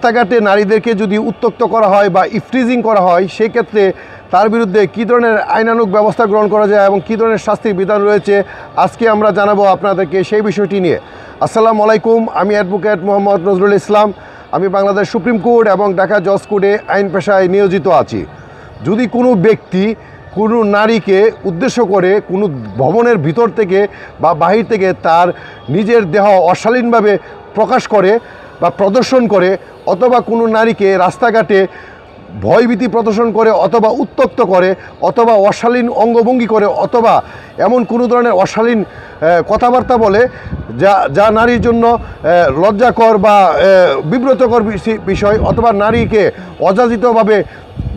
রাস্তাঘাটে নারীদেরকে যদি উত্ত্যক্ত করা হয় বা ইফটিজিং করা হয়, সেক্ষেত্রে তার বিরুদ্ধে কী ধরনের আইনানুগ ব্যবস্থা গ্রহণ করা যায় এবং কী ধরনের শাস্তির বিধান রয়েছে, আজকে আমরা জানাবো আপনাদেরকে সেই বিষয়টি নিয়ে। আসসালামু আলাইকুম, আমি অ্যাডভোকেট মোহাম্মদ নজরুল ইসলাম। আমি বাংলাদেশ সুপ্রিম কোর্ট এবং ঢাকা জজ কোর্টে আইন পেশায় নিয়োজিত আছি। যদি কোনো ব্যক্তি কোনো নারীকে উদ্দেশ্য করে কোনো ভবনের ভিতর থেকে বা বাহির থেকে তার নিজের দেহ অশালীনভাবে প্রকাশ করে বা প্রদর্শন করে, অথবা কোনো নারীকে রাস্তাঘাটে ভয়ভীতি প্রদর্শন করে অথবা উত্ত্যক্ত করে অথবা অশালীন অঙ্গভঙ্গি করে অথবা এমন কোনো ধরনের অশালীন কথাবার্তা বলে যা নারীর জন্য লজ্জাকর বা বিব্রতকর বিষয়, অথবা নারীকে অযাচিতভাবে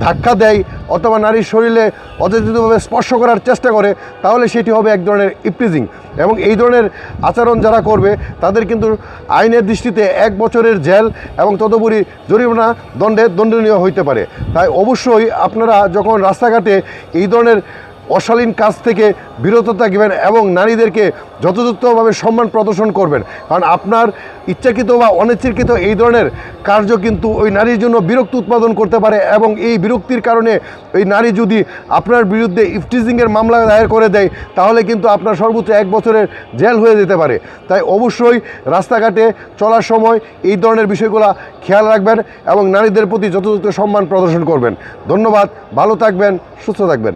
ধাক্কা দেয় অথবা নারীর শরীরে অযাচিতভাবে স্পর্শ করার চেষ্টা করে, তাহলে সেটি হবে এক ধরনের ইফটিজিং। এবং এই ধরনের আচরণ যারা করবে তাদের কিন্তু আইনের দৃষ্টিতে 1 বছরের জেল এবং তদুপরি জরিমানা দণ্ডনীয় হইতে পারে। তাই অবশ্যই আপনারা যখন রাস্তাঘাটে এই ধরনের অশালীন কাজ থেকে বিরত থাকবেন এবং নারীদেরকে যথাযথভাবে সম্মান প্রদর্শন করবেন, কারণ আপনার ইচ্ছাকৃত বা অনিচ্ছাকৃত এই ধরনের কার্য কিন্তু ওই নারীর জন্য বিরক্তি উৎপাদন করতে পারে এবং এই বিরক্তির কারণে ওই নারী যদি আপনার বিরুদ্ধে ইফটিজিংয়ের মামলা দায়ের করে দেয়, তাহলে কিন্তু আপনার সর্বোচ্চ 1 বছরের জেল হয়ে যেতে পারে। তাই অবশ্যই রাস্তাঘাটে চলার সময় এই ধরনের বিষয়গুলো খেয়াল রাখবেন এবং নারীদের প্রতি যথাযথ সম্মান প্রদর্শন করবেন। ধন্যবাদ, ভালো থাকবেন, সুস্থ থাকবেন।